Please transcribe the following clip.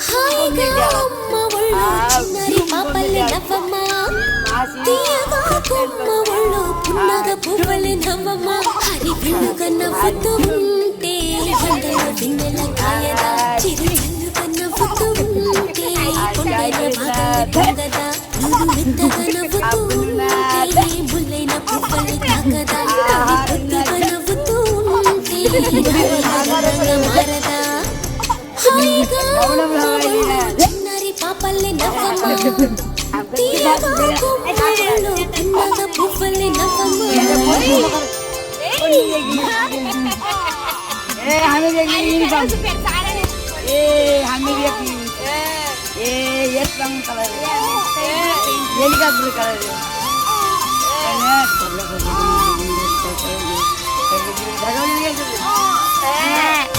హాయిగా అమ్మ ఒళ్ళు చిన్నారి పాపల్లి నవ్వమ్మ తీయగా కొమ్మ ఒళ్ళు పున్నగ పువ్వలి నవ్వమ్మ హరి వెన్నుగా నవ్వుతూ ఉంటే వందల వెన్నెల కాయదా చిరు చల్లుగా నవ్వుతూ ఉంటే కొండల భాగాల పొంగదా నువ్వు మెత్తగా నవ్వుతూ ఉంటే ముల్లైన పువ్వలి తాకదా పొద్దుగా నవ్వుతూ ఉంటే మారదా హాయిగా చిన్నారి పాపల్లి నవ్వమ్మ తీయగా కొమ్మలు పున్నగ పువ్వలి నవ్వమ్మ कलर